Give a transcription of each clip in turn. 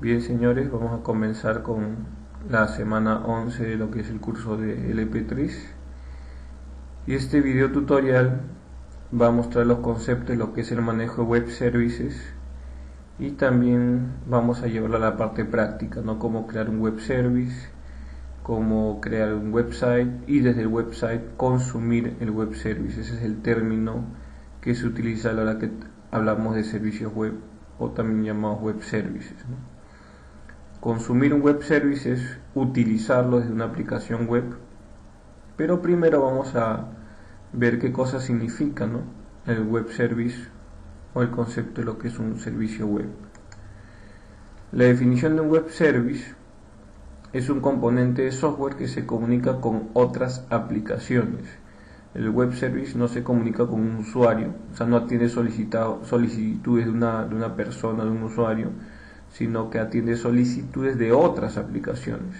Bien, señores, vamos a comenzar con la semana 11 de lo que es el curso de LP3, y este video tutorial va a mostrar los conceptos de lo que es el manejo de web services, y también vamos a llevarlo a la parte práctica, ¿no? Cómo crear un web service, cómo crear un website y desde el website consumir el web service. Ese es el término que se utiliza a la hora que hablamos de servicios web, o también llamados web services, ¿no? Consumir un web service es utilizarlo desde una aplicación web, pero primero vamos a ver qué cosa significa, ¿no?, el web service o el concepto de lo que es un servicio web. La definición de un web service es un componente de software que se comunica con otras aplicaciones. El web service no se comunica con un usuario, o sea, no atiende solicitudes de una persona, de un usuario, sino que atiende solicitudes de otras aplicaciones,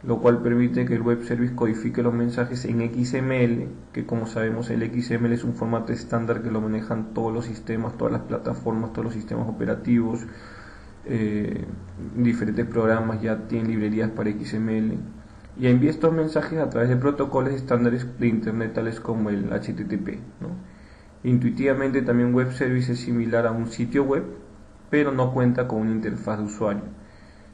lo cual permite que el web service codifique los mensajes en XML, que como sabemos el XML es un formato estándar que lo manejan todos los sistemas, todas las plataformas, todos los sistemas operativos. Diferentes programas ya tienen librerías para XML y envía estos mensajes a través de protocolos estándares de internet tales como el HTTP, ¿no? Intuitivamente también web service es similar a un sitio web, pero no cuenta con una interfaz de usuario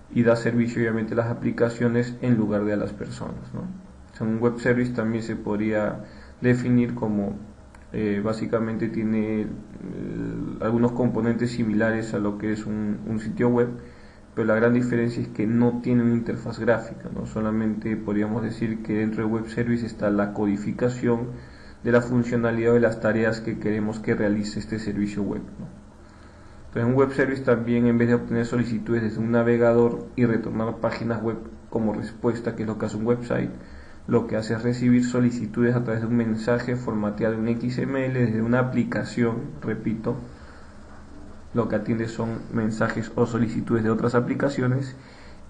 y da servicio obviamente a las aplicaciones en lugar de a las personas, ¿no? O sea, un web service también se podría definir como básicamente tiene algunos componentes similares a lo que es un sitio web, pero la gran diferencia es que no tiene una interfaz gráfica, ¿no? Solamente podríamos decir que dentro de web service está la codificación de la funcionalidad de las tareas que queremos que realice este servicio web, ¿no? Entonces, un web service también, en vez de obtener solicitudes desde un navegador y retornar páginas web como respuesta, que es lo que hace un website, lo que hace es recibir solicitudes a través de un mensaje formateado en XML desde una aplicación. Repito, lo que atiende son mensajes o solicitudes de otras aplicaciones,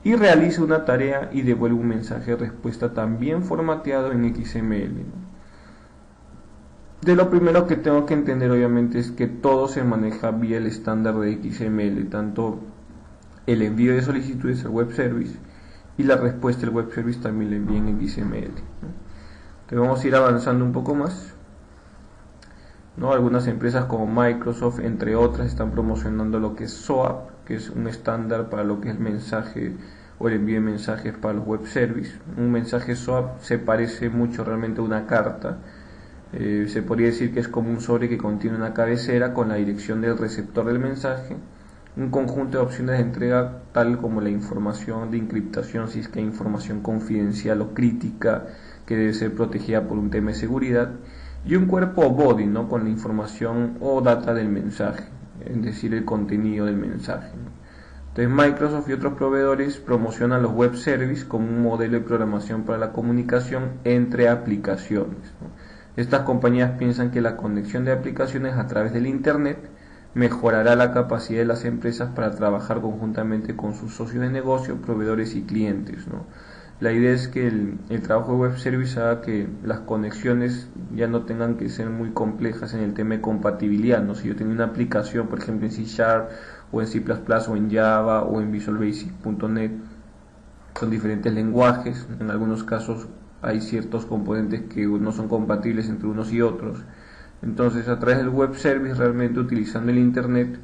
y realiza una tarea y devuelve un mensaje de respuesta también formateado en XML, ¿no? De lo primero que tengo que entender obviamente es que todo se maneja vía el estándar de XML, tanto el envío de solicitudes al web service y la respuesta del web service también la envía en XML, ¿no? Entonces vamos a ir avanzando un poco más, ¿no? Algunas empresas como Microsoft, entre otras, están promocionando lo que es SOAP, que es un estándar para lo que es el mensaje o el envío de mensajes para los web service. Un mensaje SOAP se parece mucho realmente a una carta. Se podría decir que es como un sobre que contiene una cabecera con la dirección del receptor del mensaje, un conjunto de opciones de entrega tal como la información de encriptación, si es que hay información confidencial o crítica que debe ser protegida por un tema de seguridad, y un cuerpo body, ¿no?, con la información o data del mensaje, es decir, el contenido del mensaje, ¿no? Entonces Microsoft y otros proveedores promocionan los web services como un modelo de programación para la comunicación entre aplicaciones, ¿no? Estas compañías piensan que la conexión de aplicaciones a través del Internet mejorará la capacidad de las empresas para trabajar conjuntamente con sus socios de negocio, proveedores y clientes, ¿no? La idea es que el trabajo de web service haga que las conexiones ya no tengan que ser muy complejas en el tema de compatibilidad, ¿no? Si yo tengo una aplicación, por ejemplo en C# o en C++ o en Java o en Visual Basic.net, son diferentes lenguajes. En algunos casos hay ciertos componentes que no son compatibles entre unos y otros. Entonces, a través del web service, realmente utilizando el Internet,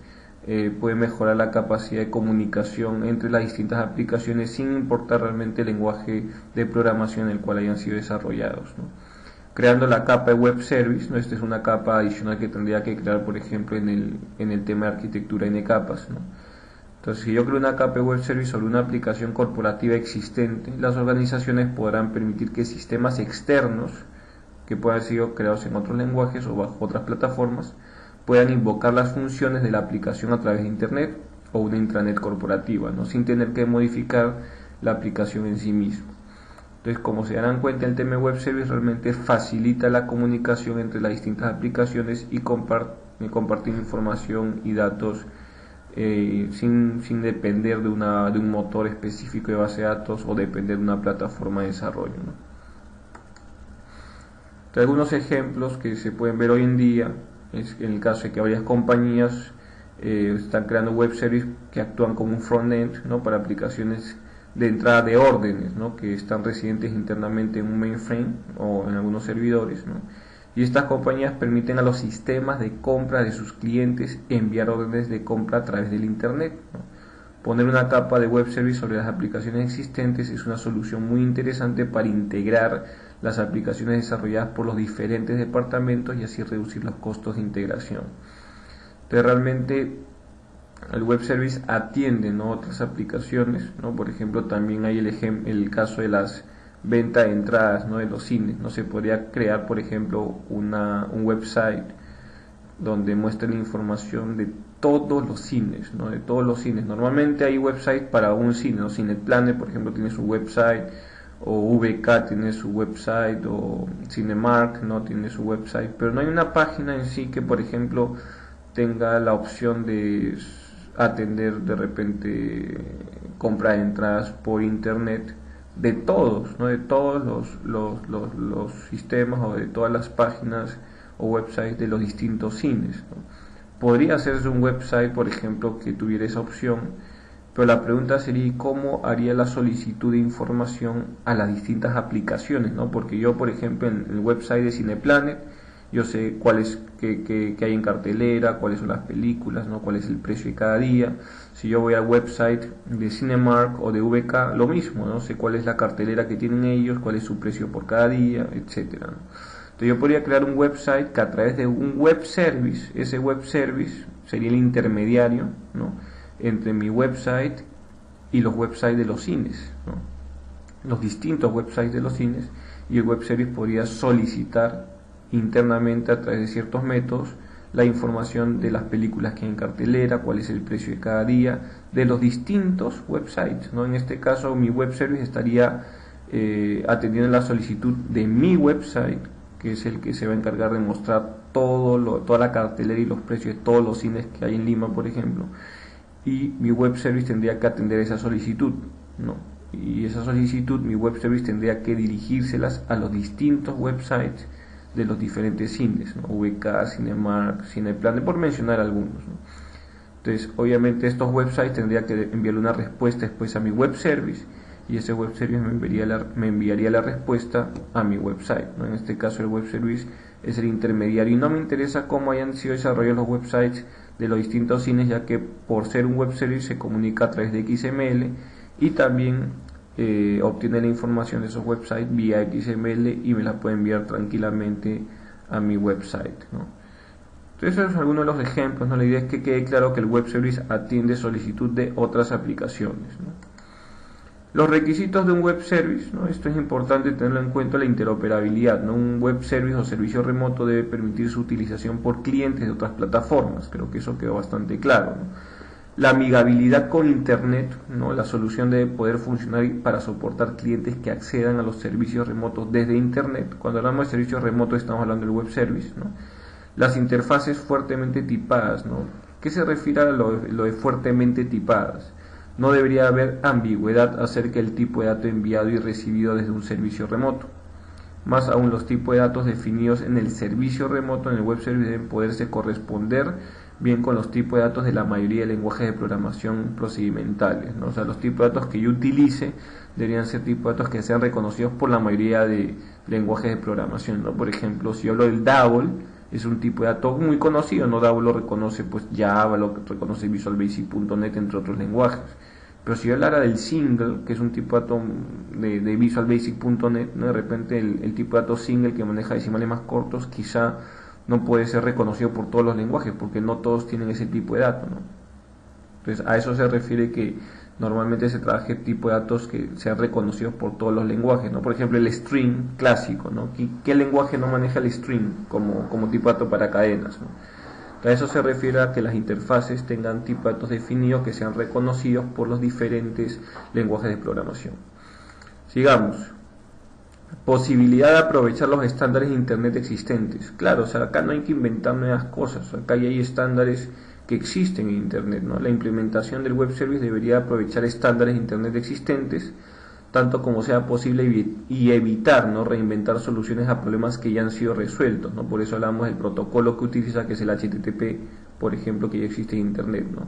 puede mejorar la capacidad de comunicación entre las distintas aplicaciones sin importar realmente el lenguaje de programación en el cual hayan sido desarrollados, ¿no? Creando la capa de web service, ¿no? Esta es una capa adicional que tendría que crear, por ejemplo, en el tema de arquitectura N capas, ¿no? Entonces, si yo creo una capa de web service sobre una aplicación corporativa existente, las organizaciones podrán permitir que sistemas externos que puedan haber sido creados en otros lenguajes o bajo otras plataformas puedan invocar las funciones de la aplicación a través de Internet o una intranet corporativa, ¿no?, sin tener que modificar la aplicación en sí mismo. Entonces, como se darán cuenta, el tema de web service realmente facilita la comunicación entre las distintas aplicaciones y compartir información y datos sin depender de un motor específico de base de datos o depender de una plataforma de desarrollo, ¿no? Algunos ejemplos que se pueden ver hoy en día es en el caso de que varias compañías están creando web services que actúan como un front-end, ¿no? Para aplicaciones de entrada de órdenes, ¿no? Que están residentes internamente en un mainframe o en algunos servidores, ¿no? Y estas compañías permiten a los sistemas de compra de sus clientes enviar órdenes de compra a través del Internet, ¿no? Poner una capa de web service sobre las aplicaciones existentes es una solución muy interesante para integrar las aplicaciones desarrolladas por los diferentes departamentos y así reducir los costos de integración. Entonces realmente el web service atiende, ¿no? Otras aplicaciones, ¿no? Por ejemplo, también hay el caso de las ventas de entradas, ¿no? De los cines, ¿no? Se podría crear, por ejemplo, un website donde muestren información de todos los cines, ¿no? De todos los cines. Normalmente hay websites para un cine, ¿no? Cineplanet, por ejemplo, tiene su website, o VK tiene su website, o Cinemark, ¿no? Tiene su website, pero no hay una página en sí que, por ejemplo, tenga la opción de atender de repente compra de entradas por internet de todos, ¿no? De todos los sistemas o de todas las páginas o websites de los distintos cines, ¿no? Podría hacerse un website, por ejemplo, que tuviera esa opción, pero la pregunta sería ¿cómo haría la solicitud de información a las distintas aplicaciones, ¿no? Porque yo, por ejemplo, en el website de Cineplanet, yo sé qué hay en cartelera, cuáles son las películas, ¿no? Cuál es el precio de cada día. Si yo voy al website de Cinemark o de VK, lo mismo, ¿no? Sé cuál es la cartelera que tienen ellos, cuál es su precio por cada día, etcétera, ¿no? Entonces yo podría crear un website que a través de un web service, ese web service sería el intermediario, ¿no? Entre mi website y los websites de los cines, ¿no? Los distintos websites de los cines, y el web service podría solicitar internamente a través de ciertos métodos la información de las películas que hay en cartelera, cuál es el precio de cada día, de los distintos websites, ¿no? En este caso mi web service estaría atendiendo la solicitud de mi website, que es el que se va a encargar de mostrar toda la cartelera y los precios de todos los cines que hay en Lima, por ejemplo, y mi web service tendría que atender esa solicitud, ¿no? Y esa solicitud, mi web service tendría que dirigírselas a los distintos websites de los diferentes cines, ¿no? VK, Cinemark, Cineplanet, por mencionar algunos, ¿no? Entonces, obviamente estos websites tendría que enviarle una respuesta después a mi web service, y ese web service me enviaría la respuesta a mi website, ¿no? En este caso el web service es el intermediario, y no me interesa cómo hayan sido desarrollados los websites de los distintos cines, ya que por ser un web service se comunica a través de XML y también obtiene la información de esos websites vía XML y me la puede enviar tranquilamente a mi website, ¿no? Entonces esos son algunos de los ejemplos, ¿no? La idea es que quede claro que el web service atiende solicitud de otras aplicaciones, ¿no? Los requisitos de un web service, ¿no? Esto es importante tenerlo en cuenta, la interoperabilidad, ¿no? Un web service o servicio remoto debe permitir su utilización por clientes de otras plataformas. Creo que eso quedó bastante claro, ¿no? La amigabilidad con Internet, ¿no? La solución debe poder funcionar para soportar clientes que accedan a los servicios remotos desde Internet. Cuando hablamos de servicios remotos estamos hablando del web service, ¿no? Las interfaces fuertemente tipadas, ¿no? ¿Qué se refiere a lo de fuertemente tipadas? No debería haber ambigüedad acerca del tipo de dato enviado y recibido desde un servicio remoto. Más aún, los tipos de datos definidos en el servicio remoto en el web service deben poderse corresponder bien con los tipos de datos de la mayoría de lenguajes de programación procedimentales, ¿no? O sea, los tipos de datos que yo utilice deberían ser tipos de datos que sean reconocidos por la mayoría de lenguajes de programación, ¿no? Por ejemplo, si yo hablo del DAOL, es un tipo de dato muy conocido, ¿no? DAOL lo reconoce pues Java, lo reconoce Visual Basic.net, entre otros lenguajes. Pero si yo hablara del single, que es un tipo de dato de Visual Basic.net, ¿no? De repente el tipo de dato single que maneja decimales más cortos quizá no puede ser reconocido por todos los lenguajes, porque no todos tienen ese tipo de dato, ¿no? Entonces a eso se refiere que normalmente se trabaje tipo de datos que sean reconocidos por todos los lenguajes, ¿no? Por ejemplo, el string clásico, ¿no? ¿Qué lenguaje no maneja el string como tipo de dato para cadenas, ¿no? A eso se refiere a que las interfaces tengan tipo de datos definidos que sean reconocidos por los diferentes lenguajes de programación. Sigamos. Posibilidad de aprovechar los estándares de Internet existentes. Claro, o sea, acá no hay que inventar nuevas cosas, acá ya hay estándares que existen en Internet, ¿no? La implementación del web service debería aprovechar estándares de Internet existentes, tanto como sea posible, y evitar, ¿no? Reinventar soluciones a problemas que ya han sido resueltos, ¿no? Por eso hablamos del protocolo que utiliza, que es el HTTP por ejemplo, que ya existe en Internet, ¿no?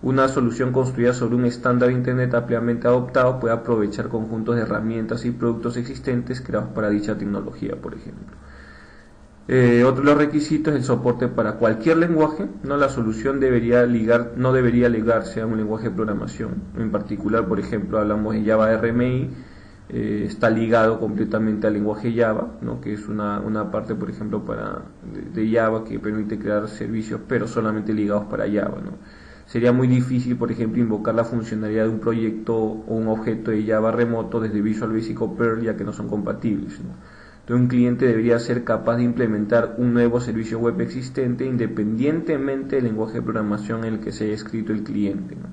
Una solución construida sobre un estándar de Internet ampliamente adoptado puede aprovechar conjuntos de herramientas y productos existentes creados para dicha tecnología, por ejemplo. Otro de los requisitos es el soporte para cualquier lenguaje, ¿no? La solución no debería ligarse a un lenguaje de programación. En particular, por ejemplo, hablamos de Java RMI, está ligado completamente al lenguaje Java, ¿no? Que es una parte, por ejemplo, de Java que permite crear servicios, pero solamente ligados para Java, ¿no? Sería muy difícil, por ejemplo, invocar la funcionalidad de un proyecto o un objeto de Java remoto desde Visual Basic o Perl, ya que no son compatibles, ¿no? Entonces, un cliente debería ser capaz de implementar un nuevo servicio web existente independientemente del lenguaje de programación en el que se haya escrito el cliente, ¿no?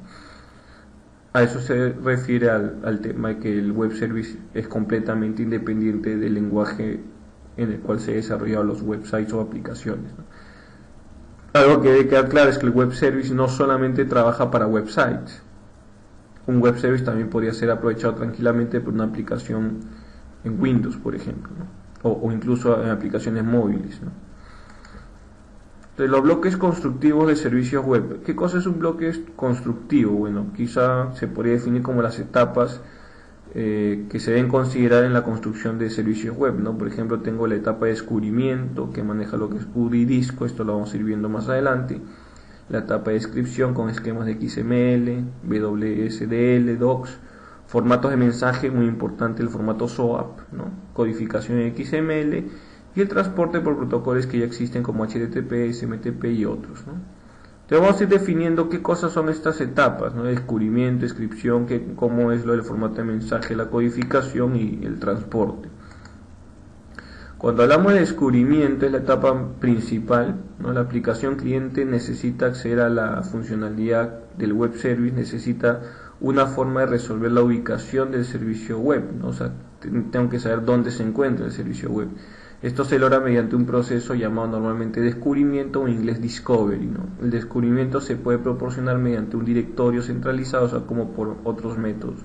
A eso se refiere al tema de que el web service es completamente independiente del lenguaje en el cual se han desarrollado los websites o aplicaciones, ¿no? Algo que debe quedar claro es que el web service no solamente trabaja para websites. Un web service también podría ser aprovechado tranquilamente por una aplicación en Windows, por ejemplo, ¿no? o incluso en aplicaciones móviles, ¿no? Entonces, los bloques constructivos de servicios web. ¿Qué cosa es un bloque constructivo? Bueno, quizá se podría definir como las etapas que se deben considerar en la construcción de servicios web, ¿no? Por ejemplo, tengo la etapa de descubrimiento, que maneja lo que es UDI disco, esto lo vamos a ir viendo más adelante. La etapa de descripción con esquemas de XML, WSDL, Docs, formatos de mensaje, muy importante el formato SOAP, ¿no? Codificación en XML y el transporte por protocolos que ya existen como HTTP, SMTP y otros, ¿no? Entonces vamos a ir definiendo qué cosas son estas etapas, ¿no? Descubrimiento, descripción, cómo es lo del formato de mensaje, la codificación y el transporte. Cuando hablamos de descubrimiento, es la etapa principal, ¿no? La aplicación cliente necesita acceder a la funcionalidad del web service, necesita una forma de resolver la ubicación del servicio web, ¿no? O sea, tengo que saber dónde se encuentra el servicio web. Esto se logra mediante un proceso llamado normalmente descubrimiento o en inglés discovery, ¿no? El descubrimiento se puede proporcionar mediante un directorio centralizado, o sea, como por otros métodos.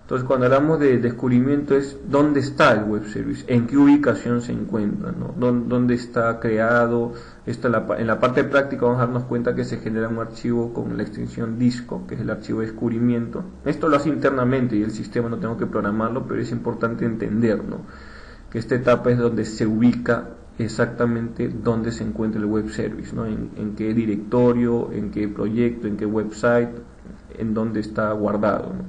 Entonces, cuando hablamos de descubrimiento es dónde está el web service, en qué ubicación se encuentra, ¿no? Dónde está creado. Esto en la parte práctica vamos a darnos cuenta que se genera un archivo con la extensión disco, que es el archivo de descubrimiento. Esto lo hace internamente y el sistema no tengo que programarlo, pero es importante entender, ¿no? Que esta etapa es donde se ubica exactamente dónde se encuentra el web service, ¿no? En qué directorio, en qué proyecto, en qué website, en dónde está guardado, ¿no?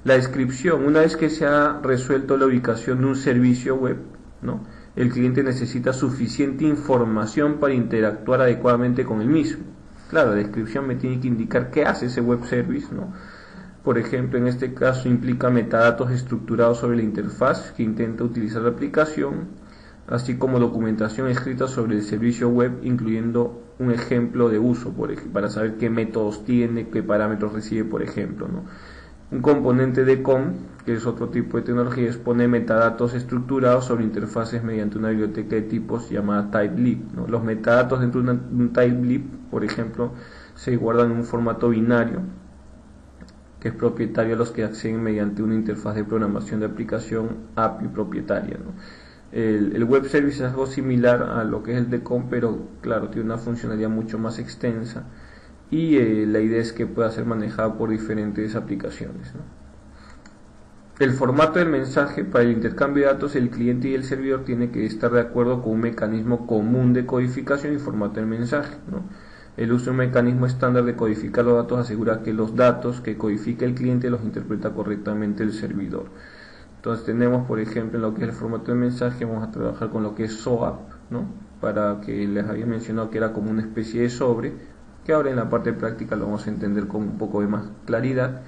La descripción, una vez que se ha resuelto la ubicación de un servicio web, ¿no? El cliente necesita suficiente información para interactuar adecuadamente con el mismo. Claro, la descripción me tiene que indicar qué hace ese web service, ¿no? Por ejemplo, en este caso implica metadatos estructurados sobre la interfaz que intenta utilizar la aplicación, así como documentación escrita sobre el servicio web, incluyendo un ejemplo de uso, para saber qué métodos tiene, qué parámetros recibe, por ejemplo, ¿no? Un componente de DCOM, que es otro tipo de tecnología, expone metadatos estructurados sobre interfaces mediante una biblioteca de tipos llamada typelib, ¿no? Los metadatos dentro de un typelib, por ejemplo, se guardan en un formato binario, que es propietario a los que acceden mediante una interfaz de programación de aplicación API propietaria, ¿no? El web service es algo similar a lo que es el DCOM, pero claro, tiene una funcionalidad mucho más extensa y la idea es que pueda ser manejado por diferentes aplicaciones, ¿no? El formato del mensaje: para el intercambio de datos, el cliente y el servidor tienen que estar de acuerdo con un mecanismo común de codificación y formato del mensaje, ¿no? El uso de un mecanismo estándar de codificar los datos asegura que los datos que codifica el cliente los interpreta correctamente el servidor. Entonces tenemos, por ejemplo, en lo que es el formato de mensaje, vamos a trabajar con lo que es SOAP, ¿no? Para que les había mencionado que era como una especie de sobre, que ahora en la parte práctica lo vamos a entender con un poco de más claridad.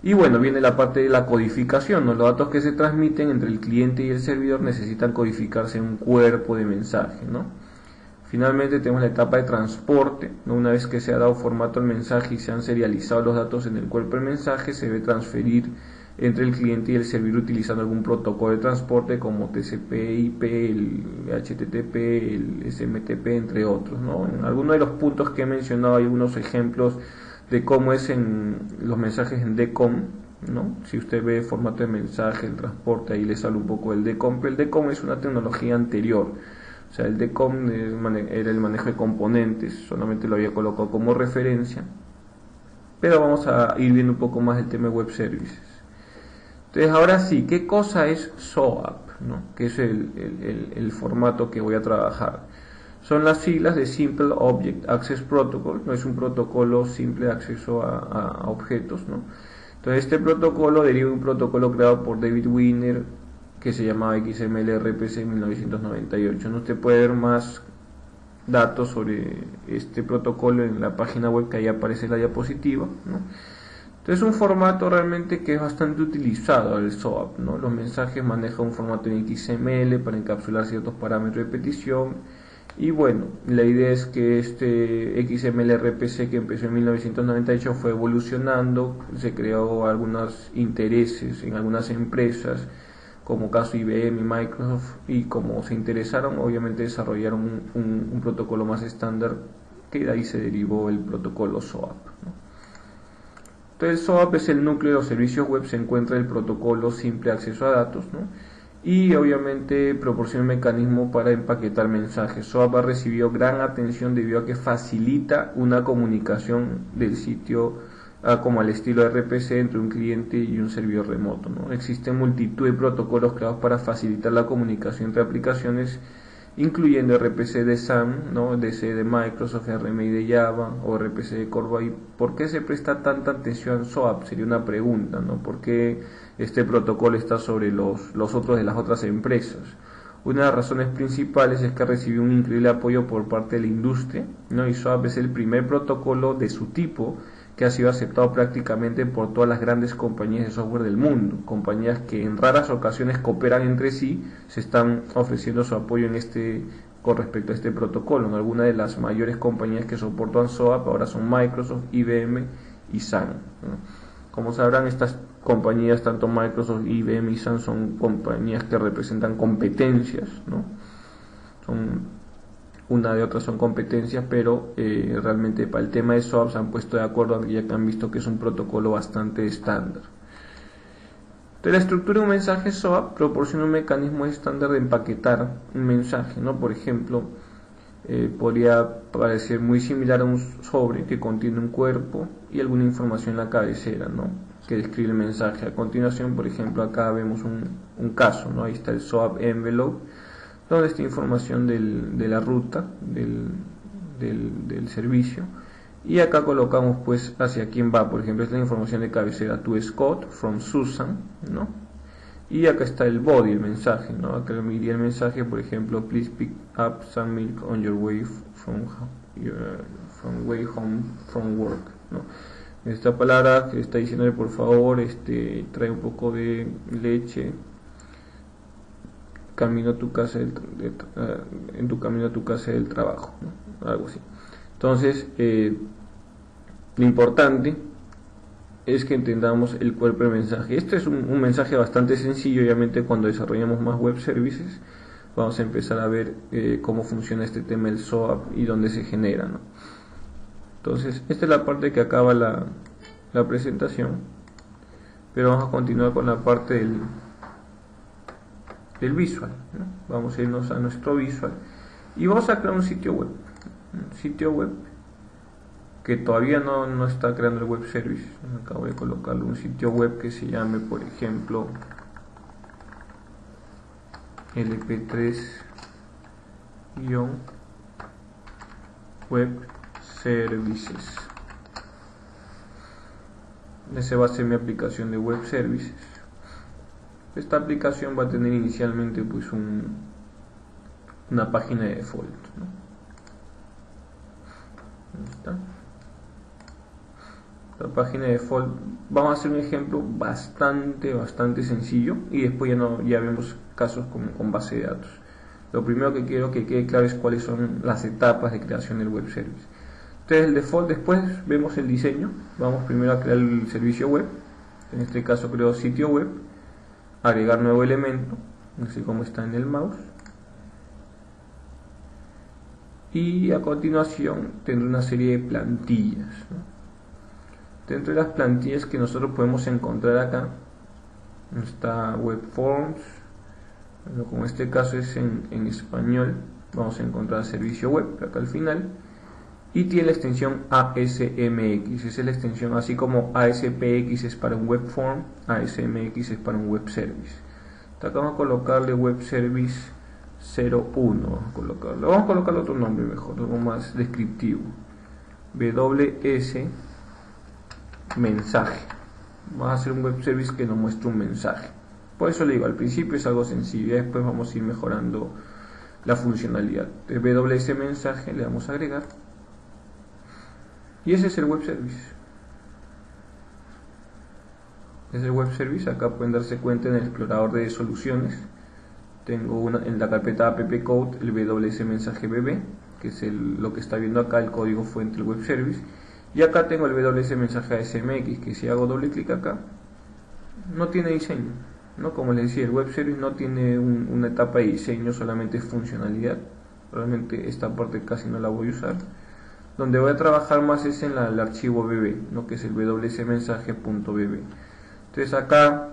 Y bueno, viene la parte de la codificación, ¿no? Los datos que se transmiten entre el cliente y el servidor necesitan codificarse en un cuerpo de mensaje, ¿no? Finalmente tenemos la etapa de transporte, ¿no? Una vez que se ha dado formato al mensaje y se han serializado los datos en el cuerpo del mensaje, se debe transferir entre el cliente y el servidor utilizando algún protocolo de transporte como TCP/IP, el HTTP, el SMTP, entre otros, ¿no? En algunos de los puntos que he mencionado hay unos ejemplos de cómo es en los mensajes en DCOM, ¿no? Si usted ve formato de mensaje, el transporte, ahí le sale un poco el DCOM, pero el DCOM es una tecnología anterior. O sea, el DCOM era el manejo de componentes, solamente lo había colocado como referencia, pero vamos a ir viendo un poco más el tema de web services. Entonces, ahora sí, ¿qué cosa es SOAP? ¿No? Que es el formato que voy a trabajar. Son las siglas de Simple Object Access Protocol, no es un protocolo simple de acceso a objetos, ¿no? Entonces, este protocolo deriva de un protocolo creado por David Wiener que se llamaba XML-RPC en 1998. ¿No? Usted puede ver más datos sobre este protocolo en la página web, que ahí aparece la diapositiva, ¿no? Entonces, es un formato realmente que es bastante utilizado, el SOAP, ¿no? Los mensajes manejan un formato en XML para encapsular ciertos parámetros de petición. Y bueno, la idea es que este XML-RPC, que empezó en 1998, fue evolucionando, se creó algunos intereses en algunas empresas, como caso IBM y Microsoft, y como se interesaron, obviamente desarrollaron un protocolo más estándar, que de ahí se derivó el protocolo SOAP, ¿no? Entonces, SOAP es el núcleo de los servicios web, se encuentra el protocolo simple acceso a datos, ¿no? Y obviamente proporciona un mecanismo para empaquetar mensajes. SOAP ha recibido gran atención debido a que facilita una comunicación del sitio como al estilo RPC entre un cliente y un servidor remoto, ¿no? Existen multitud de protocolos creados para facilitar la comunicación entre aplicaciones, incluyendo RPC de SAM, ¿no? DC de Microsoft, RMI de Java o RPC de Corvai. ¿Por qué se presta tanta atención a SOAP? Sería una pregunta, ¿no? ¿Por qué este protocolo está sobre los otros de las otras empresas? Una de las razones principales es que recibió un increíble apoyo por parte de la industria, ¿no? Y SOAP es el primer protocolo de su tipo que ha sido aceptado prácticamente por todas las grandes compañías de software del mundo. Compañías que en raras ocasiones cooperan entre sí, se están ofreciendo su apoyo con respecto a este protocolo. Algunas de las mayores compañías que soportan SOAP ahora son Microsoft, IBM y Sun, ¿no? Como sabrán, estas compañías, tanto Microsoft, IBM y Sun, son compañías que representan competencias, ¿no? Una de otras son competencias, pero realmente para el tema de SOAP se han puesto de acuerdo, ya que han visto que es un protocolo bastante estándar. Entonces, la estructura de un mensaje SOAP proporciona un mecanismo estándar de empaquetar un mensaje, ¿no? Por ejemplo, podría parecer muy similar a un sobre que contiene un cuerpo y alguna información en la cabecera, ¿no? Que describe el mensaje. A continuación, por ejemplo, acá vemos un caso, ¿no? Ahí está el SOAP envelope, donde está información de la ruta del servicio, y acá colocamos pues hacia quién va. Por ejemplo, esta es la información de cabecera: to Scott from Susan, ¿no? Y acá está el body, el mensaje, ¿no? Acá me iría el mensaje, por ejemplo: please pick up some milk on your way way home from work, ¿no? Esta palabra que está diciéndole, por favor, trae un poco de leche camino a tu casa en tu camino a tu casa del trabajo, ¿no? Algo así. Entonces, lo importante es que entendamos el cuerpo del mensaje. Este es un mensaje bastante sencillo. Obviamente, cuando desarrollamos más web services, vamos a empezar a ver cómo funciona este tema del SOAP y dónde se genera, ¿no? Entonces, esta es la parte que acaba la presentación, pero vamos a continuar con la parte del visual, ¿no? Vamos a irnos a nuestro visual y vamos a crear un sitio web que todavía no está creando el web service. Acabo de colocarle un sitio web que se llame, por ejemplo, lp3-web services. Ese va a ser mi aplicación de web services. Esta aplicación va a tener inicialmente pues una página de default, ¿no? Ahí está. La página de default, vamos a hacer un ejemplo bastante sencillo, y después ya vemos casos con base de datos. Lo primero que quiero que quede claro es cuáles son las etapas de creación del web service. Entonces, el default, después vemos el diseño. Vamos primero a crear el servicio web. En este caso creo sitio web, agregar nuevo elemento, así como está en el mouse, y a continuación tendré una serie de plantillas, ¿no? Dentro de las plantillas que nosotros podemos encontrar acá está web forms, bueno, como este caso es en español, vamos a encontrar servicio web acá al final, y tiene la extensión ASMX. Esa es la extensión, así como ASPX es para un web form, ASMX es para un web service. Acá vamos a colocarle web service 01, vamos a colocarle otro nombre mejor, algo más descriptivo, WS mensaje. Vamos a hacer un web service que nos muestre un mensaje. Por eso le digo, al principio es algo sencillo, después vamos a ir mejorando la funcionalidad. El WS mensaje le damos a agregar, y ese es el web service. Es el web service. Acá pueden darse cuenta en el explorador de soluciones. Tengo en la carpeta app code el WS mensaje bb, que es lo que está viendo acá, el código fuente del web service. Y acá tengo el WS mensaje ASMX, que si hago doble clic acá, no tiene diseño, ¿no? Como les decía, el web service no tiene una etapa de diseño, solamente funcionalidad. Realmente esta parte casi no la voy a usar. Donde voy a trabajar más es en el archivo bb, ¿no? Que es el wsmensaje.bb. Entonces acá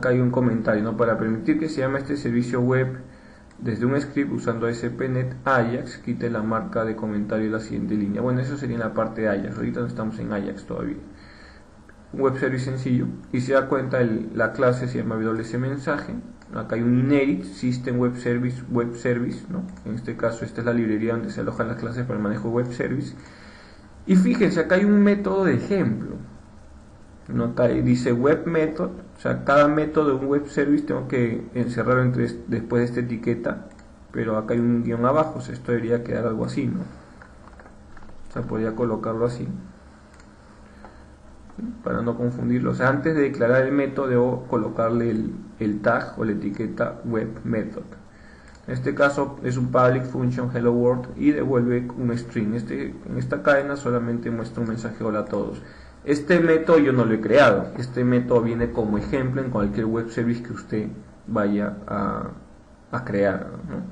hay un comentario, ¿no? Para permitir que se llame este servicio web desde un script usando ASP.NET Ajax, quite la marca de comentario de la siguiente línea. Bueno, eso sería en la parte de Ajax, ahorita no estamos en Ajax todavía. Un web service sencillo, y se da cuenta la clase se llama WSMensaje. Acá hay un inherit system web service, ¿no? En este caso esta es la librería donde se alojan las clases para el manejo web service. Y fíjense, acá hay un método de ejemplo, ¿no? Acá dice web method, o sea, cada método de un web service tengo que encerrarlo después de esta etiqueta, pero acá hay un guión abajo, o sea, esto debería quedar algo así, ¿no? O sea, podría colocarlo así para no confundirlo. O sea, antes de declarar el método debo colocarle el tag o la etiqueta web method. En este caso es un public function hello world y devuelve un string. En esta cadena solamente muestra un mensaje hola a todos. Este método yo no lo he creado, este método viene como ejemplo en cualquier web service que usted vaya a crear, ¿no?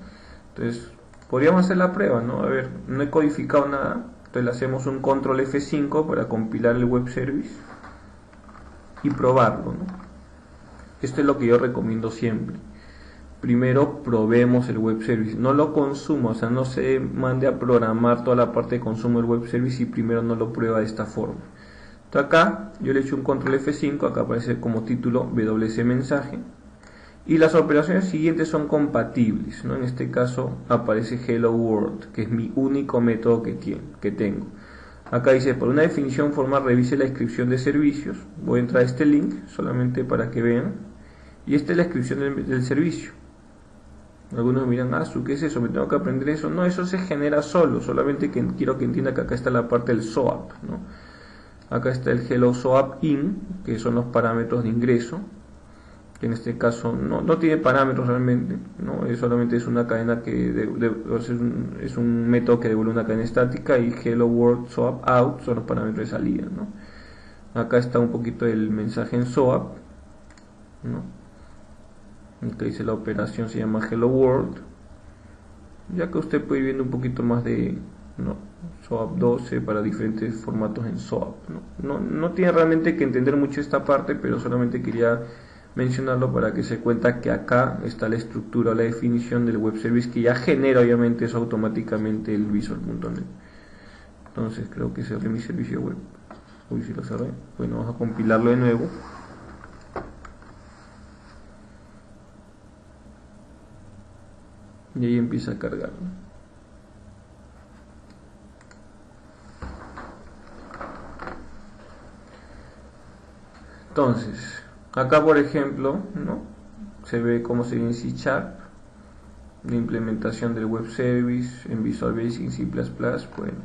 Entonces podríamos hacer la prueba, ¿no? A ver, no he codificado nada, entonces le hacemos un control F5 para compilar el web service y probarlo, ¿no? Esto es lo que yo recomiendo siempre. Primero probemos el web service, no lo consuma, o sea, no se mande a programar toda la parte de consumo del web service y primero no lo prueba de esta forma. Entonces acá yo le echo un control F5, acá aparece como título WS mensaje, y las operaciones siguientes son compatibles, ¿no? En este caso aparece hello world, que es mi único método que tengo. Acá dice, por una definición formal revise la descripción de servicios. Voy a entrar a este link solamente para que vean, y esta es la descripción del servicio. Algunos miran, ¿qué es eso? ¿Me tengo que aprender eso? No, eso se genera solamente que quiero que entienda que acá está la parte del SOAP, ¿no? Acá está el hello SOAP in, que son los parámetros de ingreso, que en este caso no tiene parámetros realmente, ¿no? Solamente es una cadena es un método que devuelve una cadena estática, y hello world SOAP out son los parámetros de salida, ¿no? Acá está un poquito el mensaje en SOAP, ¿no? Acá dice la operación se llama hello world, ya que usted puede ir viendo un poquito más de, ¿no? SOAP 12 para diferentes formatos en SOAP, ¿no? No tiene realmente que entender mucho esta parte, pero solamente quería mencionarlo para que se cuenta que acá está la estructura o la definición del web service, que ya genera obviamente eso automáticamente el visual.net. Entonces creo que cerré mi servicio web. Uy, si lo cerré. Bueno, vamos a compilarlo de nuevo. Y ahí empieza a cargar, ¿no? Entonces, acá por ejemplo, ¿no? Se ve cómo se ve en C#, la implementación del web service en Visual Basic, en C++. Bueno,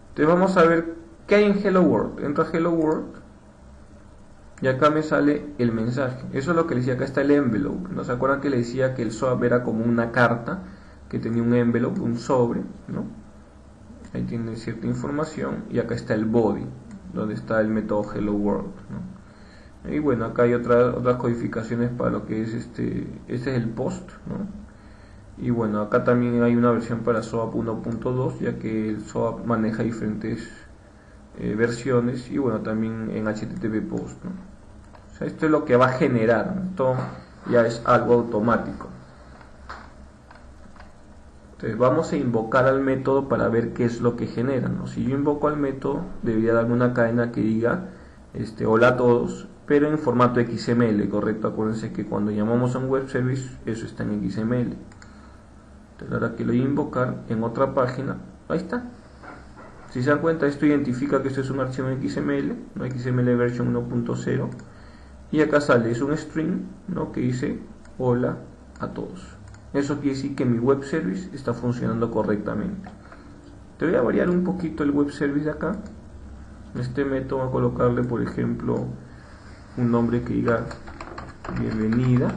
entonces vamos a ver qué hay en Hello World. Entro a Hello World y acá me sale el mensaje. Eso es lo que le decía, acá está el envelope, ¿no? ¿Se acuerdan que le decía que el SOAP era como una carta que tenía un envelope, un sobre, ¿no? Ahí tiene cierta información, y acá está el body, donde está el método Hello World, ¿no? Y bueno, acá hay otras codificaciones para lo que es este es el post, ¿no? Y bueno, acá también hay una versión para SOAP 1.2, ya que el SOAP maneja diferentes versiones, y bueno, también en HTTP post, ¿no? O sea, esto es lo que va a generar, ¿no? Esto ya es algo automático. Entonces vamos a invocar al método para ver qué es lo que genera, ¿no? Si yo invoco al método, debería darme una cadena que diga hola a todos, pero en formato XML, ¿correcto? Acuérdense que cuando llamamos a un web service, eso está en XML. Entonces ahora que lo voy a invocar en otra página, ahí está. Si se dan cuenta, esto identifica que esto es un archivo en XML, ¿no? XML version 1.0, y acá sale, es un string, ¿no? Que dice hola a todos. Eso quiere decir que mi web service está funcionando correctamente. Te voy a variar un poquito el web service de acá. En este método voy a colocarle, por ejemplo, un nombre que diga bienvenida.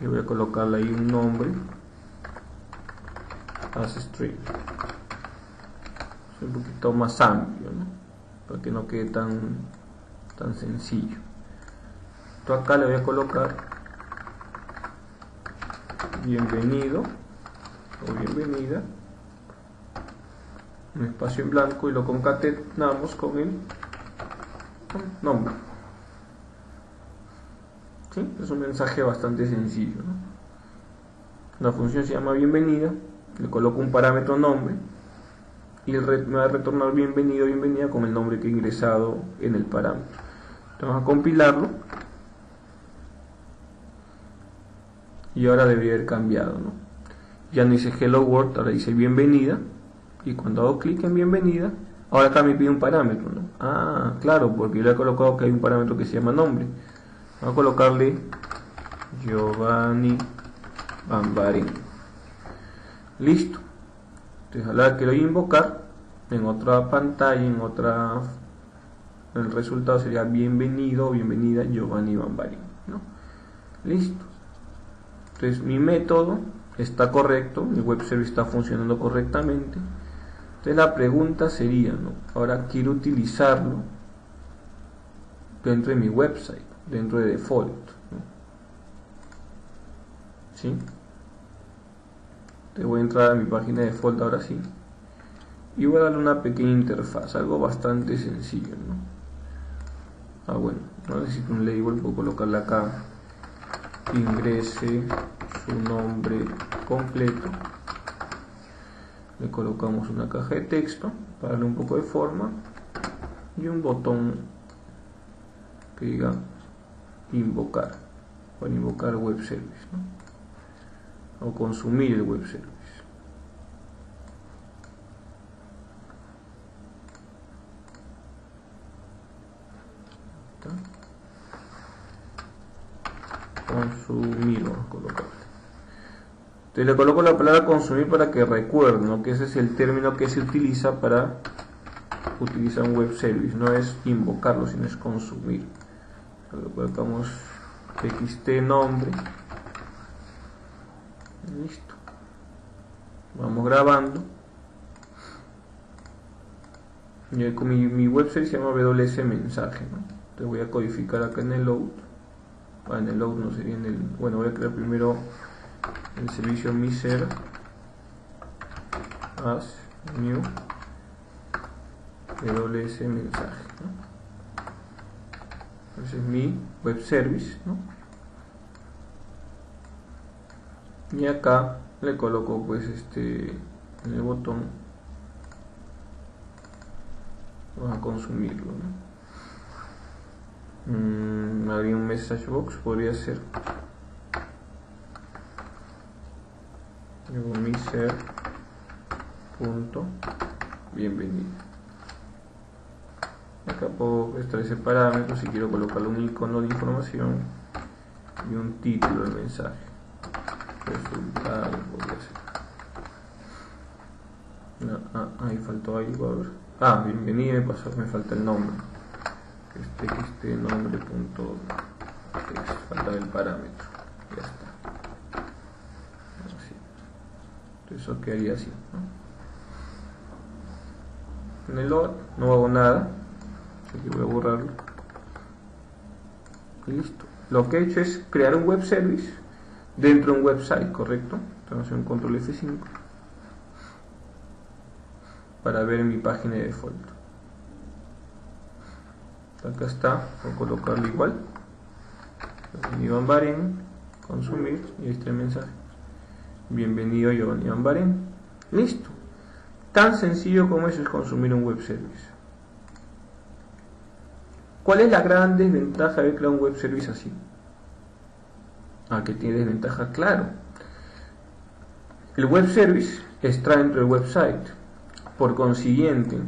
Y voy a colocarle ahí un nombre as string. Es un poquito más amplio, ¿no? Para que no quede tan sencillo. Entonces acá le voy a colocar bienvenido o bienvenida, un espacio en blanco, y lo concatenamos con el nombre. ¿Sí? Es un mensaje bastante sencillo, ¿no? La función se llama bienvenida, le coloco un parámetro nombre y me va a retornar bienvenido o bienvenida con el nombre que he ingresado en el parámetro. Entonces vamos a compilarlo. Y ahora debería haber cambiado, ¿no? Ya no dice hello world, ahora dice bienvenida. Y cuando hago clic en bienvenida, ahora acá me pide un parámetro, ¿no? Ah, claro, porque yo le he colocado que hay un parámetro que se llama nombre. Vamos a colocarle Giovanni Bambarin. Listo. Entonces a la hora que lo voy a invocar, en otra pantalla, el resultado sería bienvenido o bienvenida Giovanni Bambarin, ¿no? Listo. Entonces mi método está correcto, mi web service está funcionando correctamente. Entonces la pregunta sería, ¿no? Ahora quiero utilizarlo dentro de mi website, dentro de default, ¿no? ¿Sí? Te voy a entrar a mi página de default ahora sí. Y voy a darle una pequeña interfaz, algo bastante sencillo, ¿no? Bueno, no necesito un label, puedo colocarle acá. Ingrese su nombre completo, le colocamos una caja de texto para darle un poco de forma y un botón que diga invocar, para invocar web service, ¿no? O consumir el web service. Consumir, vamos a colocarle. Entonces le coloco la palabra consumir para que recuerden, ¿no? Que ese es el término que se utiliza para utilizar un web service. No es invocarlo, sino es consumir. Le colocamos txt nombre. Listo. Vamos grabando. Y con mi web service se llama WS mensaje, ¿no? Entonces voy a codificar acá en el load. En el load no sería en el... Bueno, voy a crear primero el servicio miser as new WS mensaje, ¿no? Ese es mi web service, ¿no? Y acá le coloco pues en el botón, vamos a consumirlo, ¿no? Habría un message box, podría ser miser punto bienvenido. Acá puedo establecer parámetros si quiero colocarle un icono de información y un título del mensaje. Resultado podría ser. No, ahí faltó algo, a ver. Bienvenido, me falta el nombre. Nombre punto text, falta el parámetro, ya está. Así. Entonces eso quedaría así, ¿no? En el load no hago nada, así que voy a borrarlo y listo. Lo que he hecho es crear un web service dentro de un website, correcto. Entonces un control F5 para ver mi página de default. Acá está, voy a colocarlo igual. Iván Baren, consumir, y ahí está el mensaje. bienvenido Giovanni Ambarén. Listo. Tan sencillo como eso es consumir un web service. ¿Cuál es la gran desventaja de crear un web service así? ¿Que tiene desventaja? Claro. El web service está dentro del website. Por consiguiente,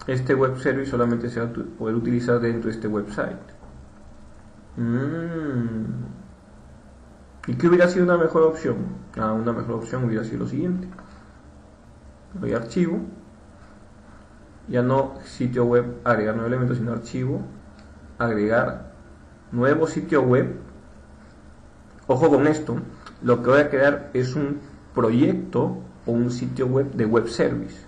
este web service solamente se va a poder utilizar dentro de este website. ¿Y qué hubiera sido una mejor opción? Una mejor opción hubiera sido lo siguiente. Voy a archivo, ya no sitio web, agregar nuevo elemento, sino archivo, agregar nuevo sitio web. Ojo con esto, lo que voy a crear es un proyecto o un sitio web de web service.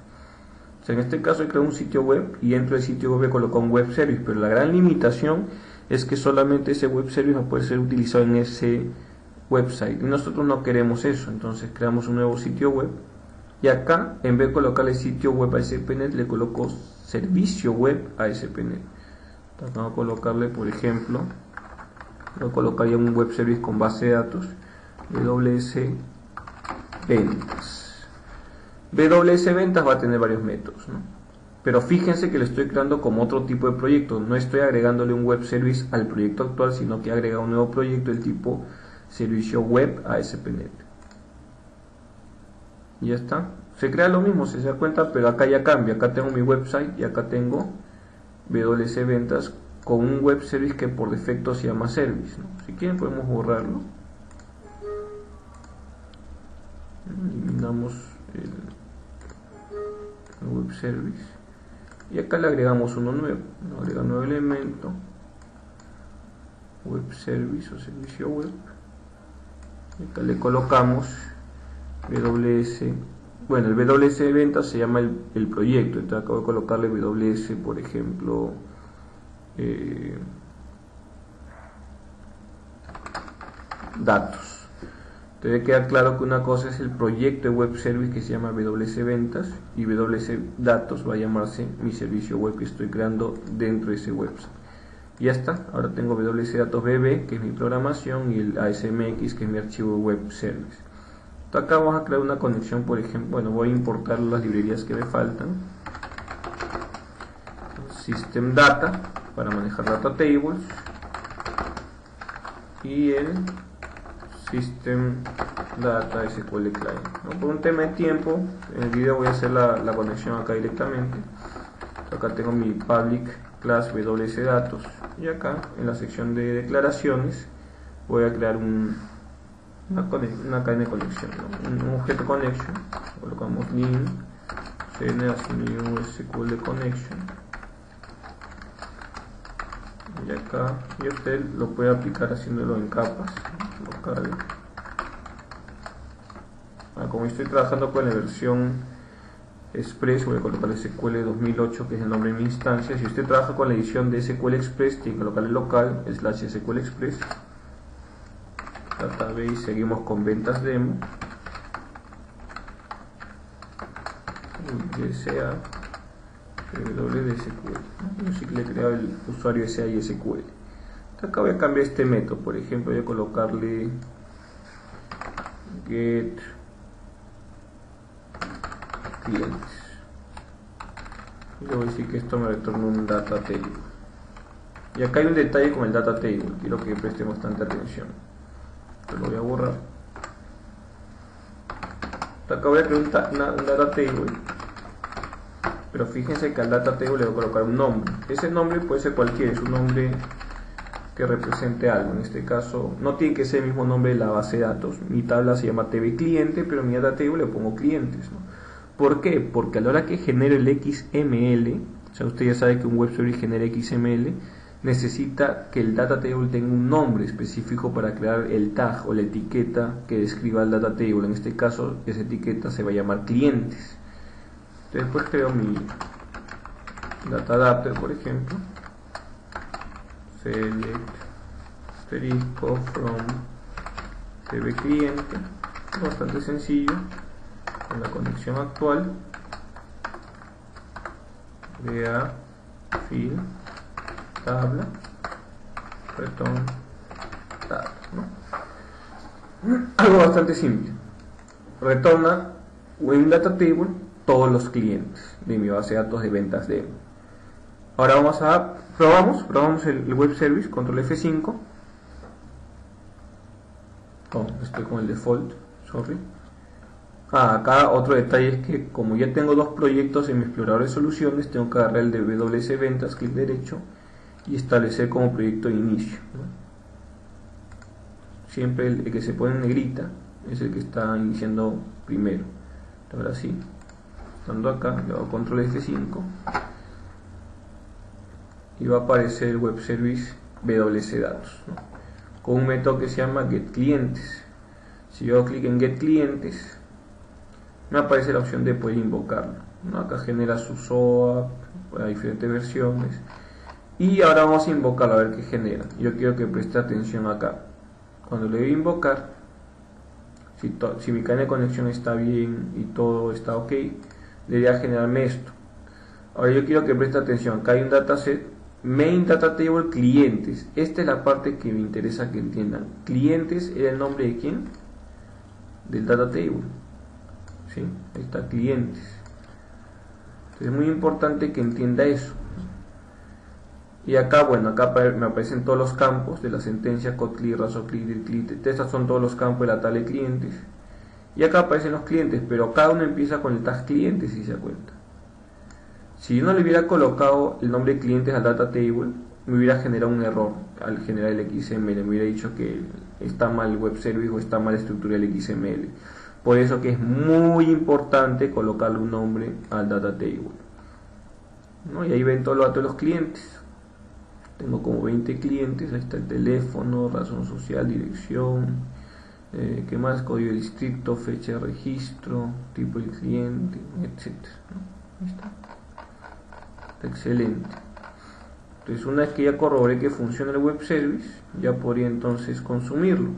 O sea, en este caso he creado un sitio web y dentro del sitio web he colocado un web service, pero la gran limitación es que solamente ese web service va a poder ser utilizado en ese website y nosotros no queremos eso. Entonces creamos un nuevo sitio web y acá en vez de colocarle sitio web a ASP.NET le coloco servicio web a ASP.NET. Vamos a colocarle, por ejemplo, voy a colocar ya un web service con base de datos WS Ventas. WS Ventas va a tener varios métodos, ¿no? Pero fíjense que le estoy creando como otro tipo de proyecto. No estoy agregándole un web service al proyecto actual, sino que he agregado un nuevo proyecto del tipo servicio web a ASP.NET. Ya está. Se crea lo mismo, se da cuenta, pero acá ya cambia. Acá tengo mi website y acá tengo WS Ventas con un web service que por defecto se llama service, ¿no? Si quieren podemos borrarlo. Eliminamos el web service y acá le agregamos uno nuevo. Agrega nuevo elemento, web service o servicio web. Y acá le colocamos WS. Bueno, el WS Ventas se llama el proyecto, entonces acabo de colocarle WS, por ejemplo, datos. Entonces queda claro que una cosa es el proyecto de web service que se llama WS Ventas y WS Datos va a llamarse mi servicio web que estoy creando dentro de ese website. Y ya está, ahora tengo WS Datos BB que es mi programación y el ASMX que es mi archivo web service. Acá vamos a crear una conexión, por ejemplo, bueno, voy a importar las librerías que me faltan. System Data para manejar data tables y el System Data SQL Client, ¿no? Por un tema de tiempo, en el video voy a hacer la conexión acá directamente. Acá tengo mi public class WS Datos y acá en la sección de declaraciones voy a crear una cadena de conexión, ¿no? Un objeto connection, colocamos link cn new SQL connection y acá, y usted lo puede aplicar haciéndolo en capas local. Como estoy trabajando con la versión Express, voy a colocar SQL 2008 que es el nombre de mi instancia. Si usted trabaja con la edición de SQL Express, tiene que colocarle local /SQL Express database. Seguimos con ventas demo DSA www.SQL. Yo sí que le he creado el usuario SA y SQL. Acá voy a cambiar este método, por ejemplo voy a colocarle get clientes y le voy a decir que esto me retorna un data table. Y acá hay un detalle con el data table, quiero que presten bastante atención. Lo voy a borrar. Acá voy a crear un data table, pero fíjense que al data table le voy a colocar un nombre. Ese nombre puede ser cualquiera, es un nombre que represente algo. En este caso no tiene que ser el mismo nombre de la base de datos. Mi tabla se llama TV cliente, pero en mi data table le pongo clientes, ¿no? ¿Por qué? Porque a la hora que genere el XML, o sea, usted ya sabe que un web service genera XML, necesita que el data table tenga un nombre específico para crear el tag o la etiqueta que describa el data table. En este caso esa etiqueta se va a llamar clientes. Entonces después creo mi data adapter, por ejemplo, select asterisco from TV cliente, bastante sencillo. En la conexión actual crea fill tabla return datos, ¿no? Algo bastante simple. retorna en un data table todos los clientes de mi base de datos de ventas de Emo. Ahora probamos el web service, control F5. Estoy con el default, sorry. Acá otro detalle es que como ya tengo dos proyectos en mi explorador de soluciones, tengo que agarrar el de WS Ventas, clic derecho, y establecer como proyecto de inicio, ¿no? Siempre el que se pone en negrita es el que está iniciando primero. Ahora sí, estando acá, le hago control F5 y va a aparecer el web service WS Datos, ¿no? Con un método que se llama getClientes. Si yo hago clic en getClientes, me aparece la opción de poder invocarlo, ¿no? Acá genera su SOAP, hay diferentes versiones, y ahora vamos a invocarlo a ver qué genera. Yo quiero que preste atención acá. Cuando le doy a invocar, si mi cadena de conexión está bien y todo está ok, debería generarme esto. Ahora yo quiero que preste atención. Acá hay un dataset, main data table clientes. Esta es la parte que me interesa que entiendan. Clientes era el nombre de quién, del data table, ¿sí? Ahí está, clientes. Entonces es muy importante que entienda eso. Y acá, bueno, acá me aparecen todos los campos de la sentencia, codeclick, razoclick, estos son todos los campos de la tabla de clientes. Y acá aparecen los clientes, pero cada uno empieza con el tag clientes, si se da cuenta. Si yo no le hubiera colocado el nombre de clientes al data table, me hubiera generado un error al generar el XML. Me hubiera dicho que está mal el web service o está mal estructurado el XML. Por eso que es muy importante colocarle un nombre al data table, ¿no? Y ahí ven todos los datos de los clientes. Tengo como 20 clientes, ahí está el teléfono, razón social, dirección, ¿qué más? Código de distrito, fecha de registro, tipo de cliente, etc., ¿no? Ahí está. Excelente. Entonces una vez que ya corroboré que funciona el web service, ya podría entonces consumirlo.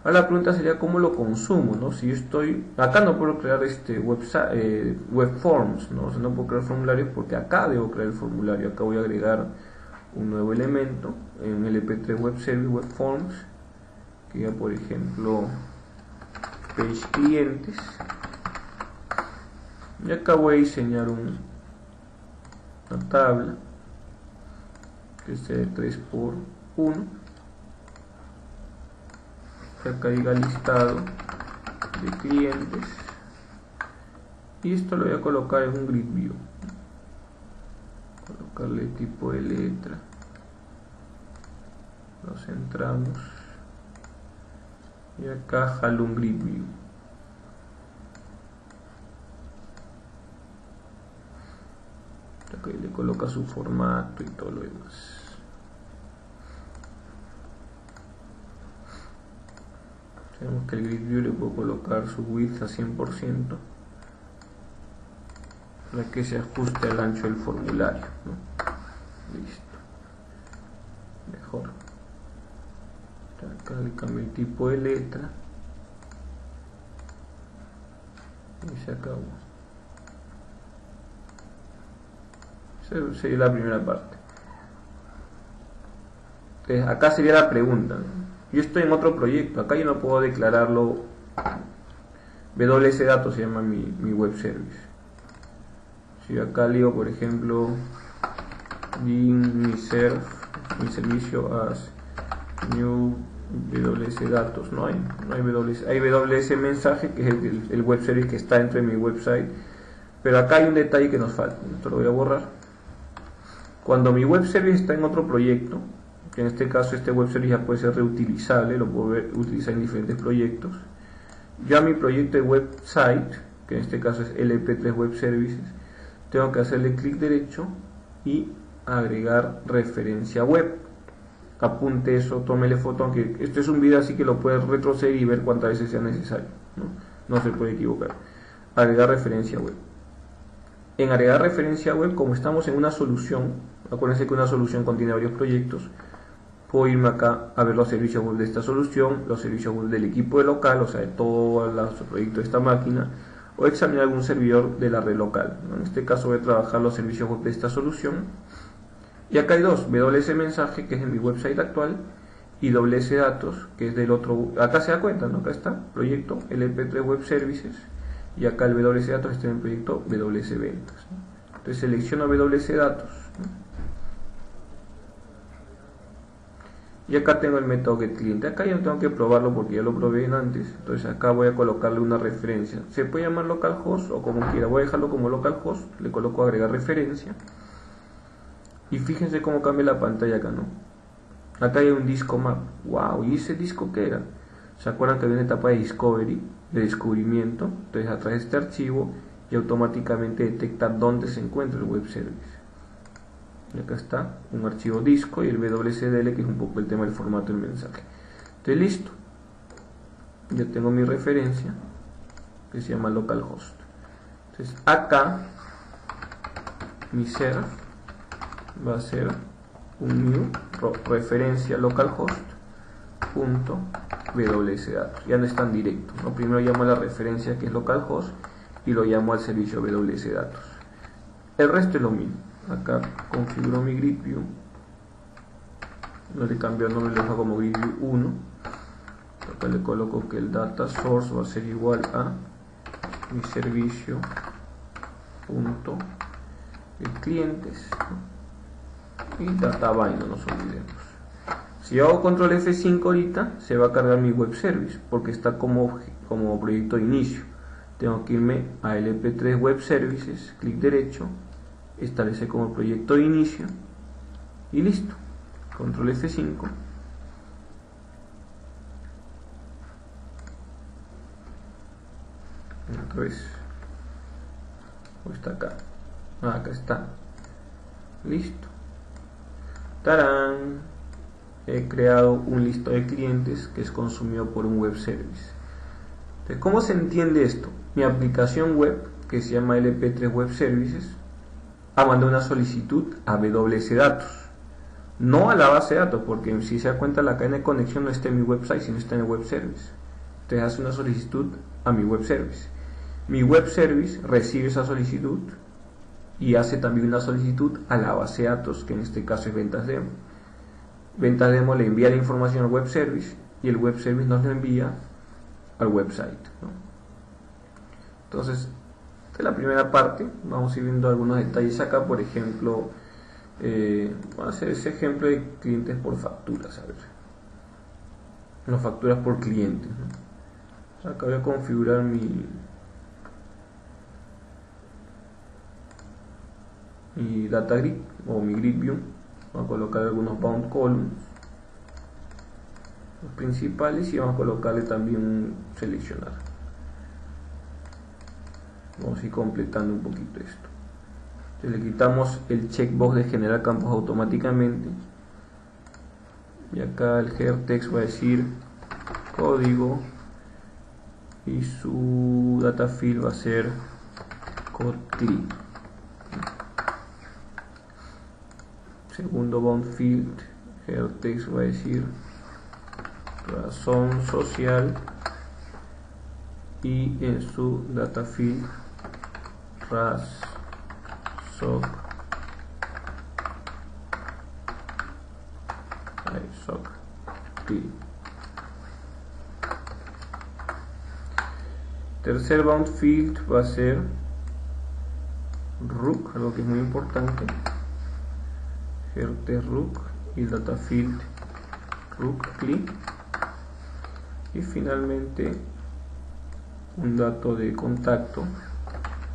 Ahora la pregunta sería cómo lo consumo, ¿no? Si yo estoy, acá no puedo crear web forms, ¿no? O sea, no puedo crear formularios porque acá debo crear el formulario. Acá voy a agregar un nuevo elemento en LP3 web service web forms, que ya por ejemplo page clientes, y acá voy a diseñar una tabla que sea de 3x1, que acá diga listado de clientes, y esto lo voy a colocar en un grid view, colocarle tipo de letra, lo centramos y acá jalo un grid view. Acá le coloca su formato y todo lo demás. Tenemos que el grid view le puedo colocar su width a 100% para que se ajuste al ancho del formulario, ¿no? Listo, mejor. Acá le cambio el tipo de letra y se acabó. Esa sería la primera parte. Entonces, acá sería la pregunta, ¿no? Yo estoy en otro proyecto, acá yo no puedo declararlo. WS Datos se llama mi web service. Si acá le digo, por ejemplo, mi servicio as new WS Datos, no hay WS, hay WS Mensaje, que es el web service que está dentro de mi website, pero acá hay un detalle que nos falta. Esto lo voy a borrar. Cuando mi web service está en otro proyecto, que en este caso este web service ya puede ser reutilizable, lo puedo utilizar en diferentes proyectos, ya mi proyecto de website, que en este caso es LP3 Web Services, tengo que hacerle clic derecho y agregar referencia web. Apunte eso, tómele foto, aunque este es un video así que lo puedes retroceder y ver cuántas veces sea necesario, no se puede equivocar. Agregar referencia web. En agregar referencia web, como estamos en una solución, acuérdense que una solución contiene varios proyectos, puedo irme acá a ver los servicios web de esta solución, los servicios web del equipo de local, o sea de todos los proyectos de esta máquina, o examinar algún servidor de la red local. En este caso voy a trabajar los servicios web de esta solución. Y acá hay dos, WS Mensaje, que es en mi website actual, y WS Datos, que es del otro. Acá se da cuenta, ¿no? Acá está, proyecto LP3 Web Services, y acá el WS Datos está en el proyecto WS Ventas, ¿no? Entonces selecciono WS Datos, ¿no? Y acá tengo el método getClient. Acá ya no tengo que probarlo porque ya lo probé antes. Entonces acá voy a colocarle una referencia. Se puede llamar localhost o como quiera. Voy a dejarlo como localhost. Le coloco agregar referencia. Y fíjense cómo cambia la pantalla acá, ¿no? Acá hay un disco map. Wow, ¿y ese disco qué era? ¿Se acuerdan que había una etapa de discovery, de descubrimiento? Entonces a través de este archivo y automáticamente detecta dónde se encuentra el web service. Y acá está un archivo disco y el WSDL, que es un poco el tema del formato del mensaje. Entonces listo, ya tengo mi referencia que se llama localhost. Entonces acá mi ser va a ser un new referencia localhost punto wsdatos. Ya no es tan directo, ¿no? Primero llamo a la referencia que es localhost y lo llamo al servicio wsdatos. El resto es lo mismo. Acá configuro mi grid view, no le cambio el nombre, lo dejo como grid view 1. Acá le coloco que el data source va a ser igual a mi servicio punto de clientes y data bind, no nos olvidemos. Si yo hago control F5 ahorita, se va a cargar mi web service porque está como proyecto de inicio. Tengo que irme a LP3 web services, clic derecho, establecer como proyecto de inicio y listo. Control F5. Entonces, o está acá. Acá está. Listo. ¡Tarán! He creado un listado de clientes que es consumido por un web service. Entonces, ¿cómo se entiende esto? Mi aplicación web, que se llama LP3 Web Services, ha mandado una solicitud a WS Datos, no a la base de datos, porque si se da cuenta la cadena de conexión no está en mi website, sino está en el web service. Entonces hace una solicitud a mi web service. Mi web service recibe esa solicitud y hace también una solicitud a la base de datos, que en este caso es Ventas Demo. Ventas Demo le envía la información al web service y el web service nos lo envía al website, ¿no? Entonces, esta es la primera parte. Vamos a ir viendo algunos detalles acá. Por ejemplo, voy a hacer ese ejemplo de clientes por facturas. A ver, las facturas por clientes, ¿no? Acá voy a configurar mi data grid o mi grid view. Voy a colocar algunos bound columns, los principales, y vamos a colocarle también un seleccionar. Vamos a ir completando un poquito esto. Entonces le quitamos el checkbox de generar campos automáticamente y acá el header text va a decir código y su data field va a ser codecli. Segundo bound field, header text va a decir razón social y en su data field soc tercer bound field va a ser rook, algo que es muy importante, rook y el data field rookcli, y finalmente un dato de contacto,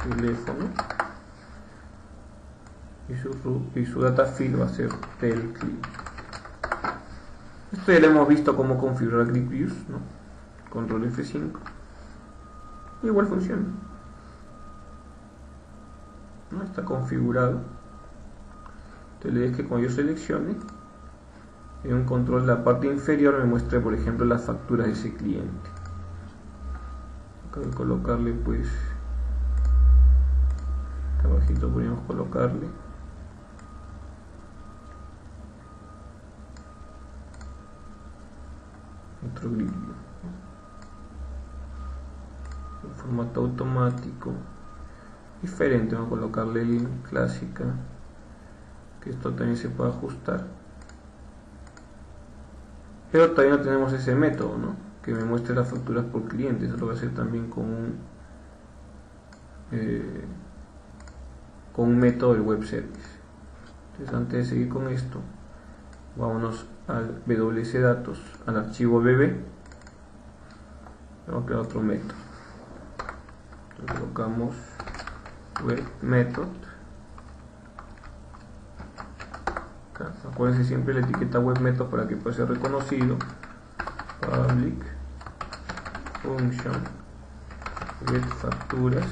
teléfono, y su data field va a ser telcli. Esto ya lo hemos visto cómo configurar grid views, ¿no? Control F5. Igual funciona, ¿no? Está configurado. Entonces le digo que cuando yo seleccione en un control en la parte inferior me muestre, por ejemplo, las facturas de ese cliente. Acá voy a colocarle, pues, acá abajito podríamos colocarle otro grid view en formato automático diferente. Vamos a colocarle el clásica, que esto también se puede ajustar. pero todavía no tenemos ese método, ¿no? Que me muestre las facturas por cliente. Eso lo voy a hacer también con un método del web service. Entonces, antes de seguir con esto, vámonos al WS datos, al archivo bb. Vamos a crear otro método. Entonces, colocamos web method. Acá, acuérdense siempre la etiqueta web method para que pueda ser reconocido. Public function get facturas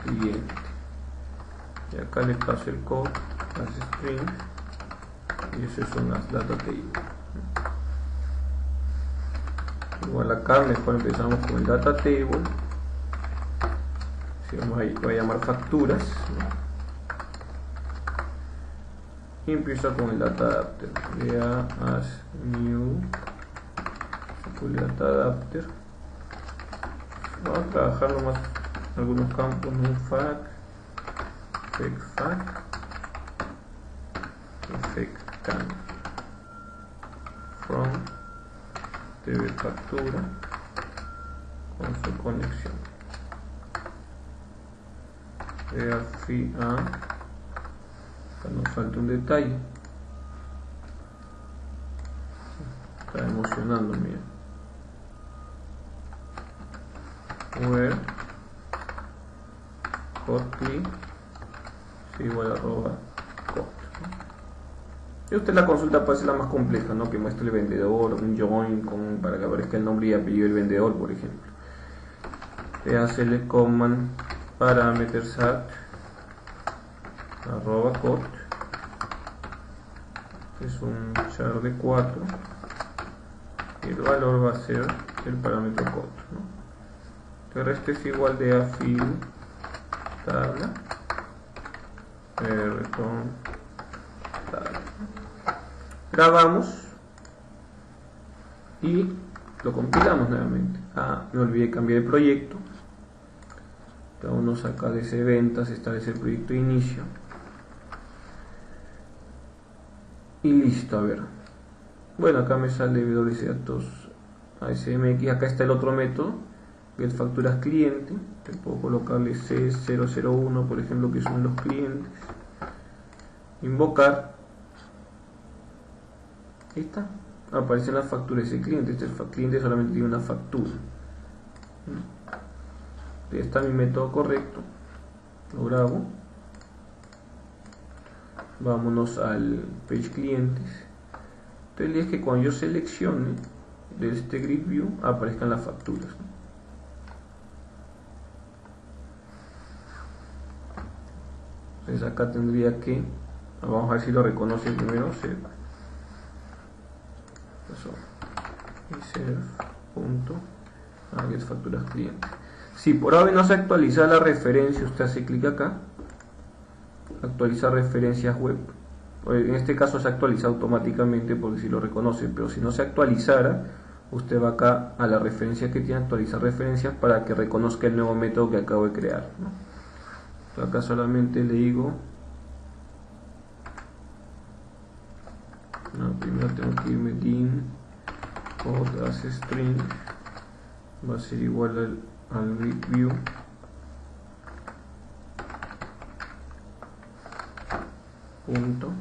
cliente, y acá le paso el code, las strings, y esas son las data table. Igual acá mejor empezamos con el data table. Si vamos voy a llamar facturas, ¿no? Y empiezo con el data adapter. Crea as new data adapter. Vamos a trabajar nomás algunos campos, nufag, effectfac, effectcan, from tv factura con su conexión. Crear fee a. Acá nos falta un detalle. Está emocionando, mira. Where costly es igual a arroba cost. Y usted la consulta puede ser la más compleja, ¿no? Que muestre el vendedor, un join para que aparezca el nombre y apellido del vendedor, por ejemplo. Le hace el command parameter sat arroba cost, es un char de 4, y el valor va a ser el parámetro cost, ¿no? El resto es igual de a fill tabla return tabla. Grabamos y lo compilamos nuevamente. Me olvidé de cambiar el proyecto. Vámonos acá de ese ventas, establece el proyecto de inicio. Y listo, a ver. Bueno, acá me sale WS datos ASMX. Acá está el otro método, get facturas cliente. Te puedo colocarle C001, por ejemplo, que son los clientes. Invocar. Ahí está. Aparecen las facturas de cliente. Este cliente solamente tiene una factura. Ya está mi método correcto. Lo grabo. Vámonos al page clientes. Entonces es que cuando yo seleccione de este grid view aparezcan las facturas, ¿no? Entonces acá tendría que, vamos a ver si lo reconoce primero, serve. Eso. Y serve.get facturas clientes. Si por ahora no se actualiza la referencia, usted hace clic acá, actualizar referencias web. En este caso se actualiza automáticamente porque si lo reconoce, pero si no se actualizara, usted va acá a la referencia que tiene, actualizar referencias, para que reconozca el nuevo método que acabo de crear, ¿no? Entonces acá solamente le digo, primero tengo que irme din code as string, va a ser igual al grid view punto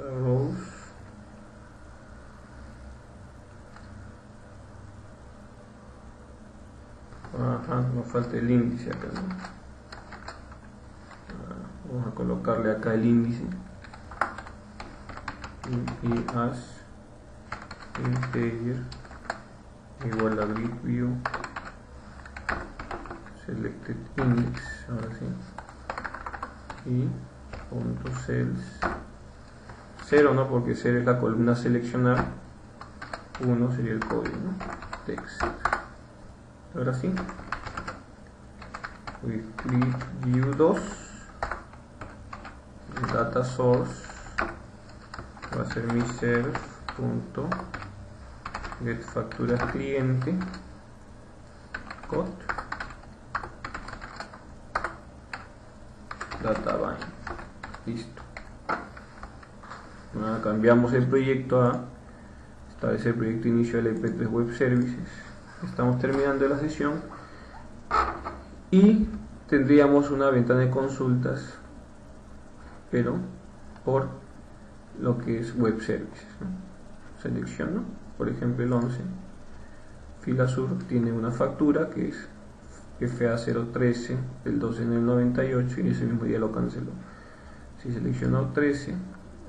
rows. Nos falta el índice acá, ¿no? Vamos a colocarle acá el índice y as integer igual a grid view selected index. Ahora sí, y punto cells 0, ¿no? Porque 0 es la columna seleccionar, 1 sería el código, ¿no? Text. Ahora sí, with click view 2, data source va a ser mi serve punto get facturas cliente code data bind. Listo. Ahora cambiamos el proyecto a esta vez el proyecto inicio del IP3 Web Services. Estamos terminando la sesión y tendríamos una ventana de consultas, pero por lo que es Web Services, ¿no? Selecciono, por ejemplo, el 11 fila sur tiene una factura que es FA013 del 12 del 98 y ese mismo día lo canceló. Si selecciono 13,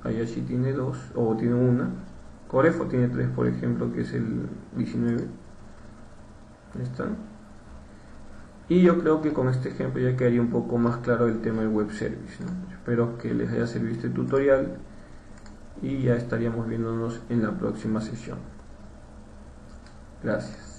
Ayashi tiene 2 o tiene una, Corefo tiene 3, por ejemplo, que es el 19. Ahí está. Y yo creo que con este ejemplo ya quedaría un poco más claro el tema del web service, ¿no? Espero que les haya servido este tutorial y ya estaríamos viéndonos en la próxima sesión. Gracias.